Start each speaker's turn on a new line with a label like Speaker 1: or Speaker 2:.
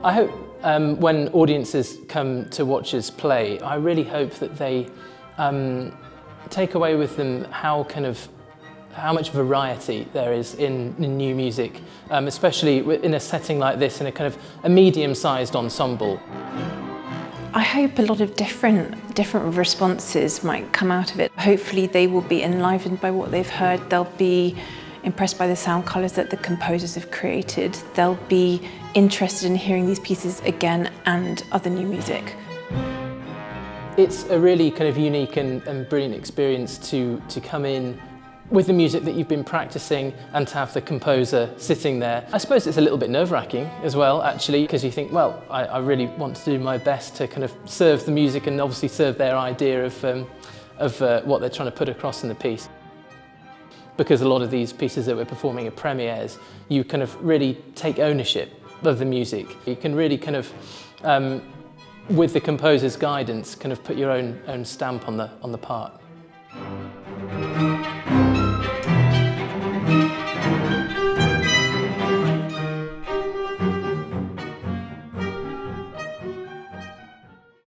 Speaker 1: I hope when audiences come to watch us play, I really hope that they take away with them how much variety there is in new music, especially in a setting like this, in a kind of a medium-sized ensemble.
Speaker 2: I hope a lot of different responses might come out of it. Hopefully they will be enlivened by what they've heard. They'll be impressed by the sound colours that the composers have created. They'll be interested in hearing these pieces again and other new music.
Speaker 1: It's a really kind of unique and brilliant experience to come in with the music that you've been practicing and to have the composer sitting there. I suppose it's a little bit nerve-wracking as well, actually, because you think, well, I really want to do my best to kind of serve the music and obviously serve their idea of what they're trying to put across in the piece. Because a lot of these pieces that we're performing at premieres, you kind of really take ownership of the music. You can really kind of, with the composer's guidance, kind of put your own stamp on the part.